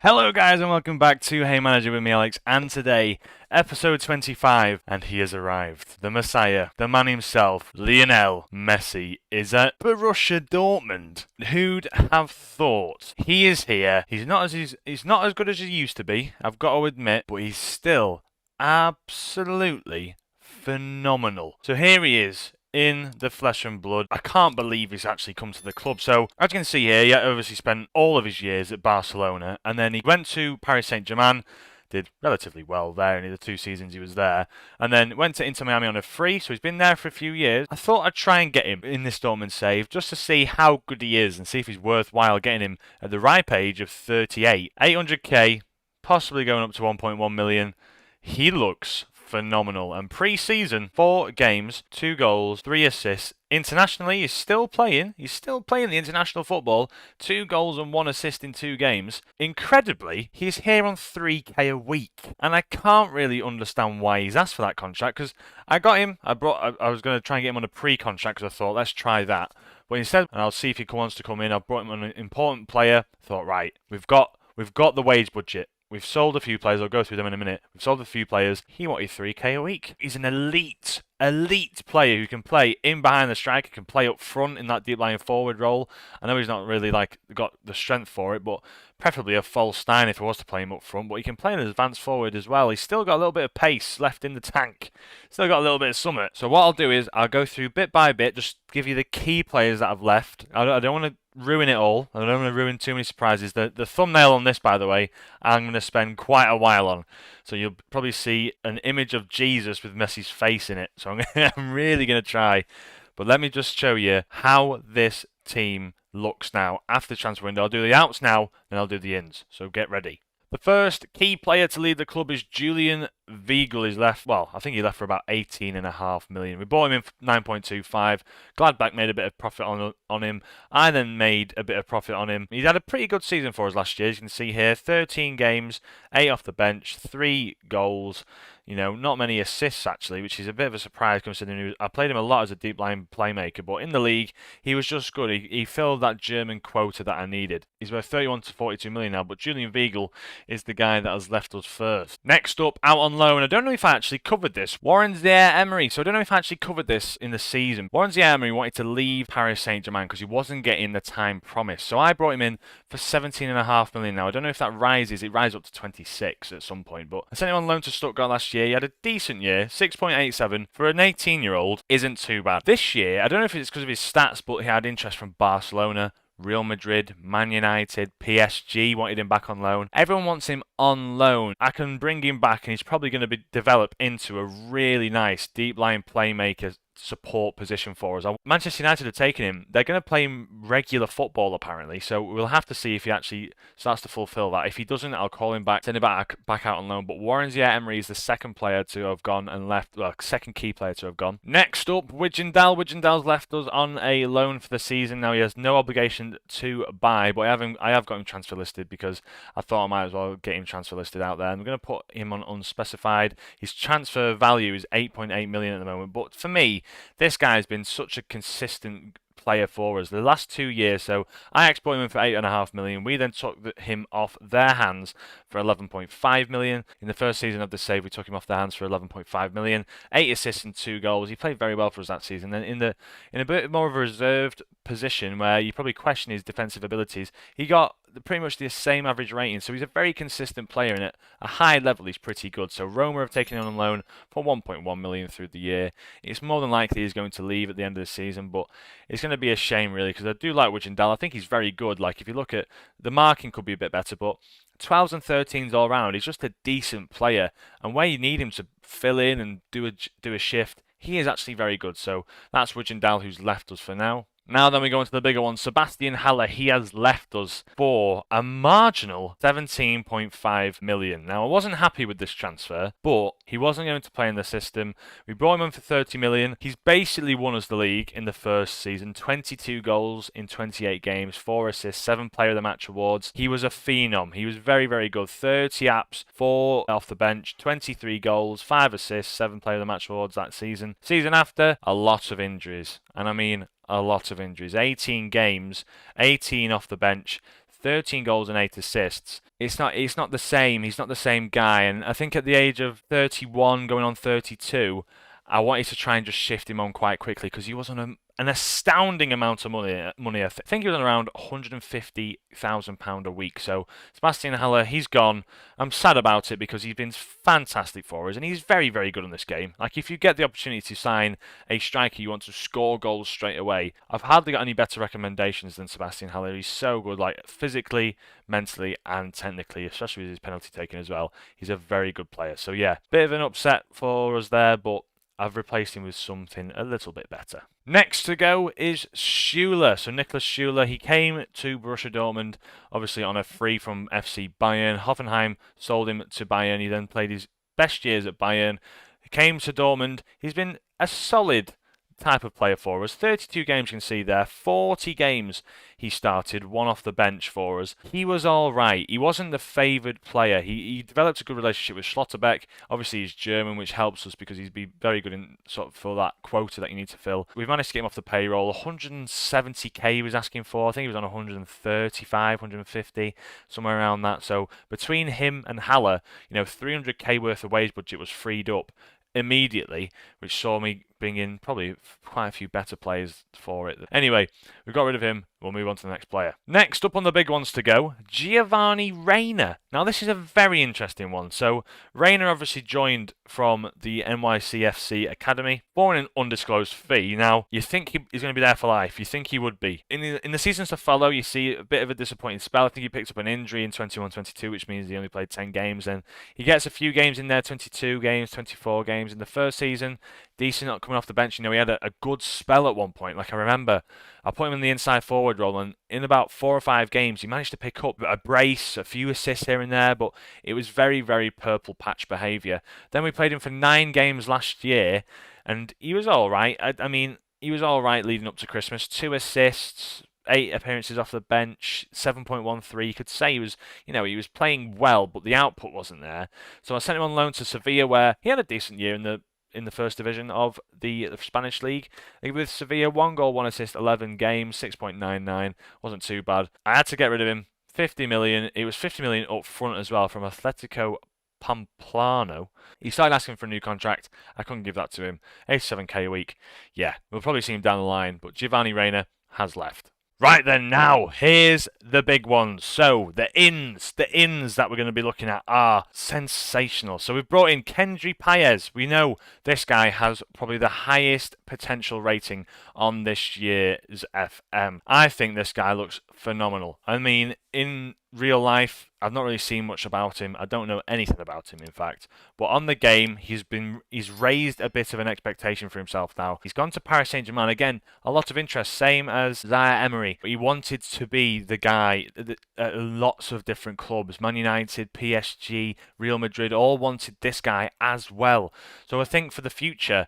Hello guys and welcome back to Hey Manager with me Alex, and today, episode 25, and he has arrived. The Messiah, the man himself, Lionel Messi, is at Borussia Dortmund. Who'd have thought? He is here. He's not as good as he used to be, I've got to admit, but he's still absolutely phenomenal. So here he is in the flesh and blood. I can't believe he's actually come to the club. So, as you can see here, he obviously spent all of his years at Barcelona, and then he went to Paris Saint-Germain, did relatively well there in the 2 seasons he was there, and then went to Inter Miami on a free, so he's been there for a few years. I thought I'd try and get him in this Dortmund save, just to see how good he is, and see if he's worthwhile getting him at the ripe age of 38. 800k, possibly going up to 1.1 million. He looks phenomenal. And pre-season, 4 games, 2 goals, 3 assists. Internationally, he's still playing. He's still playing the international football. 2 goals and 1 assist in 2 games. Incredibly, he's here on 3k a week. And I can't really understand why he's asked for that contract, because I got him. I was going to try and get him on a pre-contract, because I thought, let's try that. But instead, and I'll see if he wants to come in, I brought him on an important player. Thought, right, we've got the wage budget. We've sold a few players. I'll go through them in a minute. We've sold a few players. He wanted 3k a week. He's an elite player who can play in behind the striker, can play up front in that deep lying forward role. I know he's not really got the strength for it, but preferably a false 9 if he was to play him up front. But he can play an advanced forward as well. He's still got a little bit of pace left in the tank. Still got a little bit of summit. So what I'll do is I'll go through bit by bit, just give you the key players that I've left. I don't want to ruin it all. I don't want to ruin too many surprises. The thumbnail on this, by the way, I'm going to spend quite a while on. So you'll probably see an image of Jesus with Messi's face in it. So I'm really going to try. But let me just show you how this team looks now after the transfer window. I'll do the outs now, then I'll do the ins. So get ready. The first key player to leave the club is Julian Weigl. He's left, well, I think he left for about 18.5 million. We bought him in 9.25. Gladbach made a bit of profit on him. I then made a bit of profit on him. He's had a pretty good season for us last year, as you can see here. 13 games, 8 off the bench, 3 goals. You know, not many assists actually, which is a bit of a surprise considering I played him a lot as a deep line playmaker, but in the league he was just good. He filled that German quota that I needed. He's worth 31 to 42 million now, but Julian Weigl is the guy that has left us first. Next up, out on loan. I don't know if I actually covered this. Warren Zaire-Emery. So I don't know if I actually covered this in the season. Warren Zaire-Emery wanted to leave Paris Saint-Germain because he wasn't getting the time promised. So I brought him in for 17.5 million now. I don't know if that rises. It rises up to 26 at some point, but I sent him on loan to Stuttgart last year. He had a decent year, 6.87 for an 18-year-old isn't too bad. This year, I don't know if it's because of his stats, but he had interest from Barcelona, Real Madrid, Man United, PSG wanted him back on loan. Everyone wants him on loan. I can bring him back and he's probably going to develop into a really nice deep line playmaker support position for us. Manchester United have taken him. They're going to play him regular football apparently, so we'll have to see if he actually starts to fulfill that. If he doesn't, I'll call him back, send him back out on loan. But Warren Zaire-Emery is the second player to have gone and left, well, second key player to have gone. Next up, Wijndal. Wijndal's left us on a loan for the season. Now he has no obligation to buy, but I have got him transfer listed because I thought I might as well get him transfer listed out there. I'm going to put him on unspecified. His transfer value is 8.8 million at the moment, but for me, this guy has been such a consistent player for us the last 2 years. So I exploited him for 8.5 million. We then took him off their hands for 11.5 million. In the first season of the save, we took him off their hands for 11.5 million. 8 assists and 2 goals. He played very well for us that season. Then in a bit more of a reserved position where you probably question his defensive abilities, he got pretty much the same average rating. So he's a very consistent player, and at a high level he's pretty good. So Roma have taken him on loan for 1.1 million through the year. It's more than likely he's going to leave at the end of the season, but it's going to be a shame really, because I do like Wijndal. I think he's very good. Like, if you look at the marking, could be a bit better, but 12s and 13s all round, he's just a decent player, and where you need him to fill in and do a shift, he is actually very good. So that's Wijndal, who's left us for now. Now then we go into the bigger one. Sebastian Haller, he has left us for a marginal 17.5 million. Now I wasn't happy with this transfer, but he wasn't going to play in the system. We brought him in for 30 million. He's basically won us the league in the first season. 22 goals in 28 games, 4 assists, 7 player of the match awards. He was a phenom. He was very, very good. 30 apps, 4 off the bench, 23 goals, 5 assists, 7 player of the match awards that season. Season after, a lot of injuries. And I mean, a lot of injuries. 18 games, 18 off the bench, 13 goals and 8 assists. It's not the same. He's not the same guy. And I think at the age of 31, going on 32, I wanted to try and just shift him on quite quickly because he was on an astounding amount of money. I think he was on around £150,000 a week. So Sebastian Haller, he's gone. I'm sad about it because he's been fantastic for us and he's very, very good in this game. Like, if you get the opportunity to sign a striker you want to score goals straight away, I've hardly got any better recommendations than Sebastian Haller. He's so good, like physically, mentally and technically, especially with his penalty taking as well. He's a very good player. So yeah, bit of an upset for us there, but I've replaced him with something a little bit better. Next to go is Schüller. So Niklas Schüller, he came to Borussia Dortmund, obviously on a free from FC Bayern. Hoffenheim sold him to Bayern. He then played his best years at Bayern. He came to Dortmund. He's been a solid type of player for us. 32 games you can see there. 40 games he started, one off the bench for us. He was all right. He wasn't the favoured player. He developed a good relationship with Schlotterbeck. Obviously he's German, which helps us because he's been very good in sort of for that quota that you need to fill. We've managed to get him off the payroll. 170k he was asking for. I think he was on 135, 150, somewhere around that. So between him and Haller, 300k worth of wage budget was freed up immediately, which saw me bring in probably quite a few better players for it. Anyway, we've got rid of him. We'll move on to the next player. Next up on the big ones to go, Giovanni Reina. Now, this is a very interesting one. So, Reina obviously joined from the NYCFC Academy for an undisclosed fee. Now, you think he's going to be there for life. You think he would be. In the seasons to follow, you see a bit of a disappointing spell. I think he picked up an injury in 21-22, which means he only played 10 games. And he gets a few games in there, 22 games, 24 games in the first season. Decent, not coming off the bench. He had a good spell at one point. Like, I remember, I put him in the inside forward role, and in about 4 or 5 games, he managed to pick up a brace, a few assists here and there, but it was very, very purple patch behaviour. Then we played him for 9 games last year, and he was all right. I mean, he was all right leading up to Christmas. 2 assists, 8 appearances off the bench, 7.13. You could say he was, he was playing well, but the output wasn't there. So I sent him on loan to Sevilla, where he had a decent year in the first division of the Spanish league. With Sevilla, 1 goal, 1 assist, 11 games, 6.99. Wasn't too bad. I had to get rid of him. 50 million. It was 50 million up front as well from Atletico Pamplona. He started asking for a new contract. I couldn't give that to him. 87k a week. Yeah, we'll probably see him down the line, but Giovanni Reina has left. Right then, now, here's the big ones. So, the ins that we're going to be looking at are sensational. So, we've brought in Kendry Paez. We know this guy has probably the highest potential rating on this year's FM. I think this guy looks phenomenal. I mean, in real life, I've not really seen much about him. I don't know anything about him, in fact. But on the game, he's raised a bit of an expectation for himself now. He's gone to Paris Saint-Germain. Again, a lot of interest, same as Zaire Emery. But he wanted to be the guy at lots of different clubs. Man United, PSG, Real Madrid, all wanted this guy as well. So I think for the future,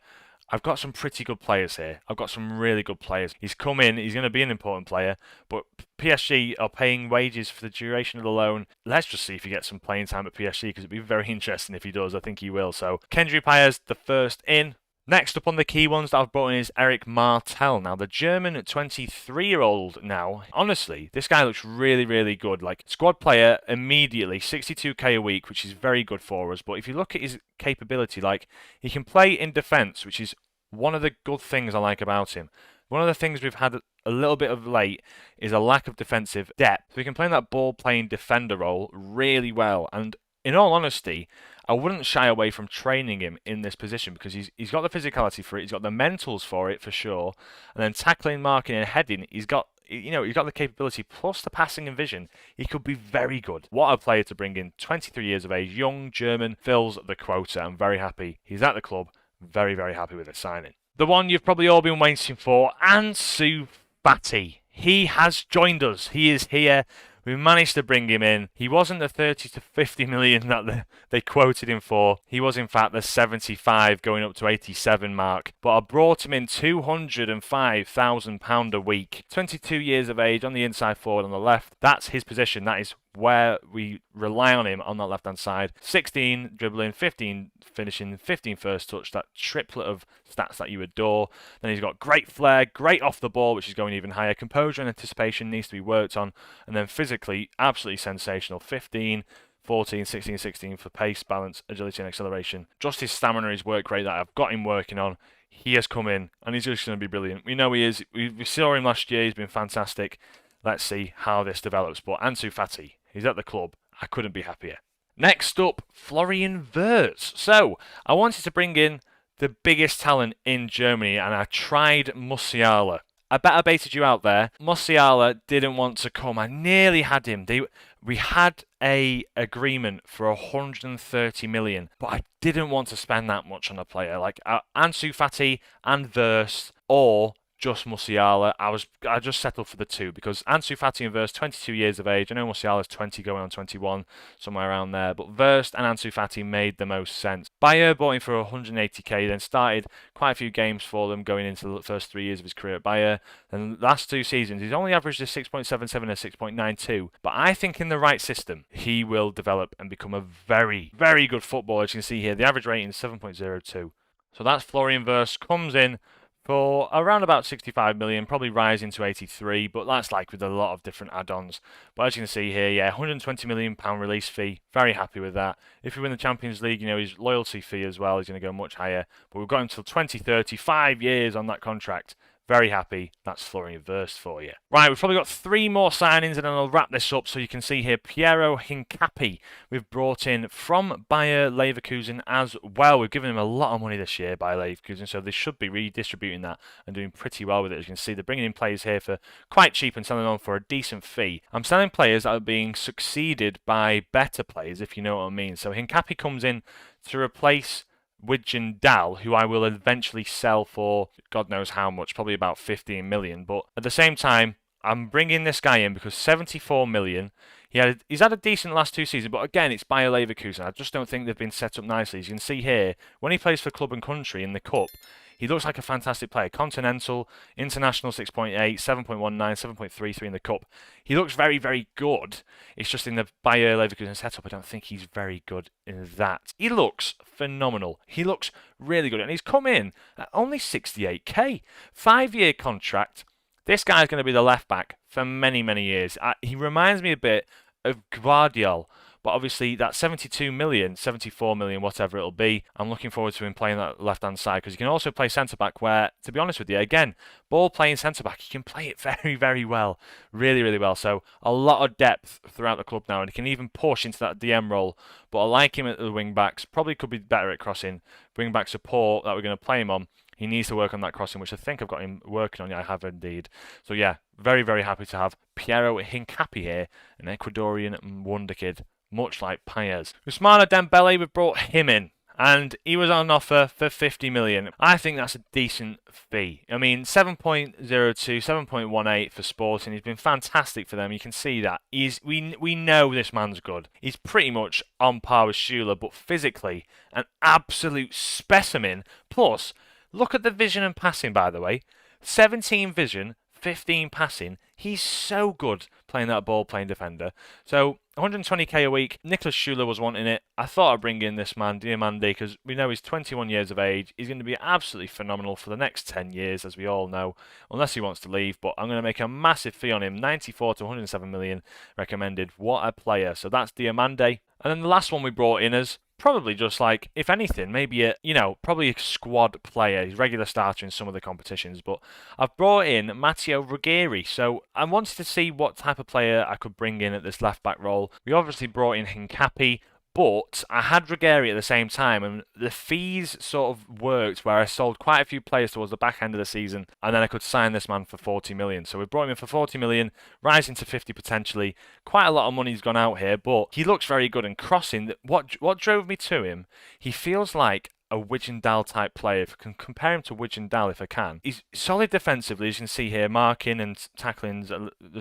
I've got some pretty good players here. I've got some really good players. He's come in, he's going to be an important player, but PSG are paying wages for the duration of the loan. Let's just see if he gets some playing time at PSG, because it'd be very interesting if he does. I think he will. So, Kendry Paez, the first in. Next up on the key ones that I've brought in is Eric Martel. Now, the German 23-year-old now, honestly, this guy looks really, really good. Like, squad player immediately, 62k a week, which is very good for us. But if you look at his capability, like, he can play in defence, which is one of the good things I like about him. One of the things we've had a little bit of late is a lack of defensive depth. So he can play in that ball-playing defender role really well. And in all honesty, I wouldn't shy away from training him in this position, because he's got the physicality for it, he's got the mentals for it for sure, and then tackling, marking, and heading, he's got the capability plus the passing and vision. He could be very good. What a player to bring in! 23 years of age, young German, fills the quota. I'm very happy he's at the club. Very, very happy with his signing. The one you've probably all been waiting for, Ansu Fati. He has joined us. He is here. We managed to bring him in. He wasn't the 30 to 50 million that they quoted him for. He was, in fact, the 75 going up to 87 mark. But I brought him in £205,000 a week. 22 years of age, on the inside forward on the left. That's his position. That is where we rely on him on that left-hand side. 16 dribbling, 15 finishing, 15 first touch, that triplet of stats that you adore. Then he's got great flair, great off the ball, which is going even higher. Composure and anticipation needs to be worked on. And then physically, absolutely sensational. 15, 14, 16, 16 for pace, balance, agility and acceleration. Just his stamina, his work rate that I've got him working on. He has come in and he's just going to be brilliant. We know he is. We saw him last year. He's been fantastic. Let's see how this develops. But Ansu Fati, he's at the club. I couldn't be happier. Next up, Florian Wirtz. So, I wanted to bring in the biggest talent in Germany, and I tried Musiala. I bet I baited you out there. Musiala didn't want to come. I nearly had him. We had a agreement for 130 million, but I didn't want to spend that much on a player. Like Ansu Fati and Wirtz, or just Musiala. I just settled for the two because Ansu Fati and Wirtz, 22 years of age. I know Musiala's 20 going on 21, somewhere around there. But Wirtz and Ansu Fati made the most sense. Bayer bought him for 180k, then started quite a few games for them going into the first 3 years of his career at Bayer. And the last 2 seasons, he's only averaged a 6.77 and a 6.92. But I think in the right system, he will develop and become a very, very good footballer. As you can see here, the average rating is 7.02. So that's Florian Wirtz, comes in for around about 65 million, probably rising to 83, but that's like with a lot of different add-ons. But as you can see here, yeah, £120 million release fee, very happy with that. If we win the Champions League, his loyalty fee as well is going to go much higher. But we've got until 2030, 5 years on that contract. Very happy. That's Florian Wirtz for you. Right, we've probably got 3 more signings and then I'll wrap this up. So you can see here, Piero Hincapié we've brought in from Bayer Leverkusen as well. We've given him a lot of money this year, Bayer Leverkusen, so they should be redistributing that and doing pretty well with it. As you can see, they're bringing in players here for quite cheap and selling them on for a decent fee. I'm selling players that are being succeeded by better players, if you know what I mean. So Hincapié comes in to replace Widgeon Dal, who I will eventually sell for God knows how much, probably about 15 million. But at the same time, I'm bringing this guy in because 74 million. He's had a decent last 2 seasons, but again, it's Bayer Leverkusen. I just don't think they've been set up nicely. As you can see here, when he plays for club and country in the cup, he looks like a fantastic player. Continental, International 6.8, 7.19, 7.33 in the cup. He looks very, very good. It's just in the Bayer Leverkusen setup, I don't think he's very good in that. He looks phenomenal. He looks really good. And he's come in at only 68k. 5-year contract. This guy's going to be the left back for many, many years. He reminds me a bit of Guardiol. But obviously, that 72 million, 74 million, whatever it'll be, I'm looking forward to him playing that left-hand side because he can also play centre-back where, to be honest with you, again, ball playing centre-back, he can play it very, very well. Really, really well. So, a lot of depth throughout the club now, and he can even push into that DM role. But I like him at the wing-backs. Probably could be better at crossing. Wing-back support that we're going to play him on. He needs to work on that crossing, which I think I've got him working on. Yeah, I have indeed. So, yeah, very, very happy to have Piero Hincapié here, an Ecuadorian wonder kid. Much like Paez. Ousmane Dembele, we've brought him in, and he was on offer for 50 million. I think that's a decent fee. I mean, 7.02, 7.18 for Sporting. He's been fantastic for them. You can see that. We know this man's good. He's pretty much on par with Schüller, but physically, an absolute specimen. Plus, look at the vision and passing, by the way. 17 vision, 15 passing. He's so good playing that ball-playing defender. So, 120k a week. Nicholas Schüller was wanting it. I thought I'd bring in this man, Diamande, because we know he's 21 years of age. He's going to be absolutely phenomenal for the next 10 years, as we all know, unless he wants to leave. But I'm going to make a massive fee on him. 94 to 107 million recommended. What a player. So that's Diamande. And then the last one we brought in is probably just like, if anything, maybe probably a squad player. He's regular starter in some of the competitions. But I've brought in Matteo Ruggieri. So I wanted to see what type of player I could bring in at this left-back role. We obviously brought in Hincapié, but I had Ruggieri at the same time, and the fees sort of worked where I sold quite a few players towards the back end of the season, and then I could sign this man for 40 million. So we brought him in for 40 million, rising to 50 potentially. Quite a lot of money's gone out here, but he looks very good. And crossing, what drove me to him, he feels like a Wijndal type player. If I can compare him to Wijndal, if I can, he's solid defensively, as you can see here. Marking and tackling's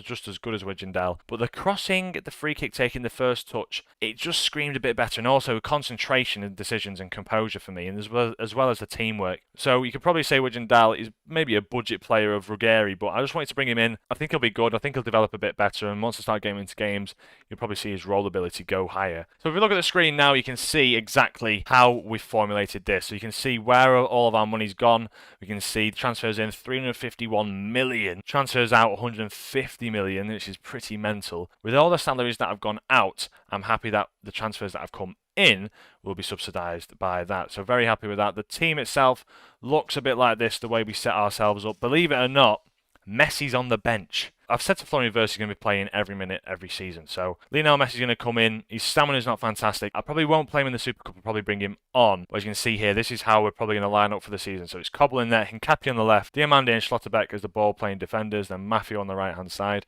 just as good as Wijndal, but the crossing, the free kick taking, the first touch, it just screamed a bit better, and also concentration and decisions and composure for me, and as well as the teamwork. So you could probably say Wijndal is maybe a budget player of Ruggeri, but I just wanted to bring him in. I think he'll be good. I think he'll develop a bit better, and once I start getting into games, you'll probably see his roll ability go higher. So if we look at the screen now, you can see exactly how we formulated this. So you can see where all of our money's gone. We can see transfers in 351 million, transfers out 150 million, which is pretty mental. With all the salaries that have gone out, I'm happy that the transfers that have come in will be subsidised by that. So very happy with that. The team itself looks a bit like this, the way we set ourselves up. Believe it or not, Messi's on the bench. I've said to Florian Wirtz he's going to be playing every minute, every season. So Lionel Messi's going to come in. His stamina's not fantastic. I probably won't play him in the Super Cup. I'll probably bring him on. But as you can see here, this is how we're probably going to line up for the season. So it's Coble in there, Hincapie on the left, Diamande and Schlotterbeck as the ball-playing defenders, then Maffeo on the right-hand side.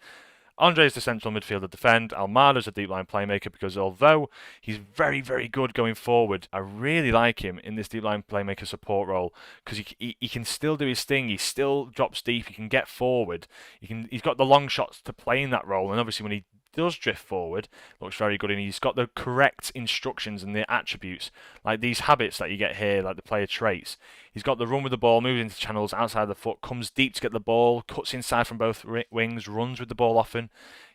Andre's the central midfielder defend. Almada's a deep line playmaker because although he's very, very good going forward, I really like him in this deep line playmaker support role because he can still do his thing. He still drops deep. He can get forward. He's got the long shots to play in that role. And obviously when he does drift forward, looks very good, and he's got the correct instructions and the attributes, like these habits that you get here, like the player traits. He's got the run with the ball, moves into channels outside the foot, comes deep to get the ball, cuts inside from both wings, runs with the ball often.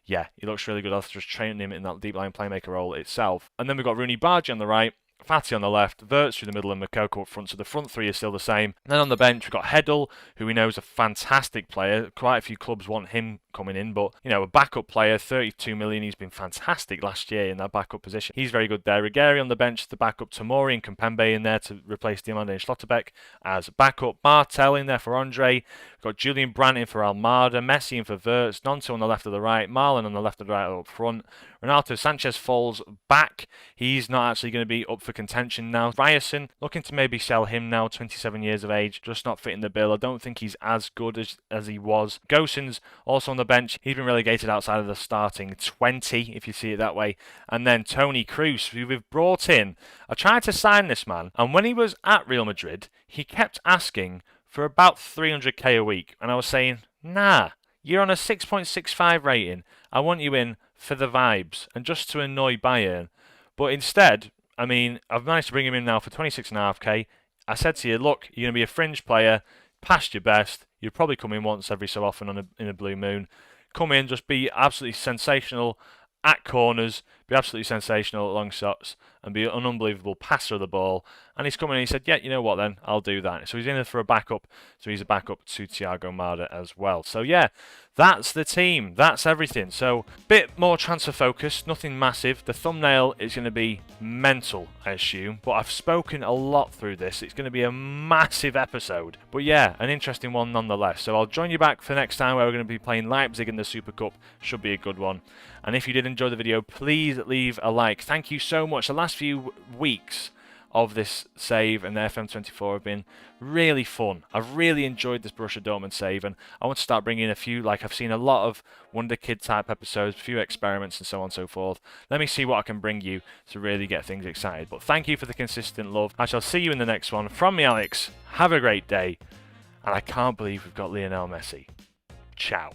Yeah, he looks really good. I'll just train him in that deep line playmaker role itself. And then we've got Rooney Bargi on the right, Fati on the left, Wirtz through the middle, and Makoko up front. So the front three is still the same. And then on the bench, we've got Hedl, who we know is a fantastic player. Quite a few clubs want him coming in, but, you know, a backup player, 32 million. He's been fantastic last year in that backup position. He's very good there. Ruggeri on the bench, the backup. Tomori and Kimpembe in there to replace Diamande and Schlotterbeck as backup. Martel in there for Andre. We've got Julian Brandt in for Almada. Messi in for Wirtz. Nonto on the left of the right. Marlon on the left of the right up front. Renato Sanchez falls back. He's not actually going to be up for contention now. Ryerson, looking to maybe sell him now, 27 years of age, just not fitting the bill. I don't think he's as good as he was. Gosens also on the bench. He's been relegated outside of the starting 20, if you see it that way. And then Toni Kroos, who we've brought in. I tried to sign this man, and when he was at Real Madrid, he kept asking for about 300k a week. And I was saying, nah, you're on a 6.65 rating. I want you in for the vibes and just to annoy Bayern. But instead, I mean, I've managed to bring him in now for 26.5k. I said to you, look, you're going to be a fringe player, past your best. You'll probably come in once every so often in a blue moon. Come in, just be absolutely sensational at corners, be absolutely sensational at long shots, and be an unbelievable passer of the ball. And he's coming in and he said, yeah, you know what then, I'll do that. So he's in there for a backup, so he's a backup to Thiago Mada as well. So yeah, that's the team, that's everything. So bit more transfer focused, nothing massive. The thumbnail is going to be mental, I assume, but I've spoken a lot through this. It's going to be a massive episode, but yeah, an interesting one nonetheless. So I'll join you back for next time where we're going to be playing Leipzig in the Super Cup. Should be a good one. And if you did enjoy the video, please leave a like. Thank you so much. The last few weeks of this save and the FM24 have been really fun. I've really enjoyed this Borussia Dortmund save, and I want to start bringing a few, like I've seen a lot of Wonder Kid type episodes, a few experiments and so on and so forth. Let me see what I can bring you to really get things excited. But thank you for the consistent love. I shall see you in the next one. From me, Alex, have a great day. And I can't believe we've got Lionel Messi. Ciao.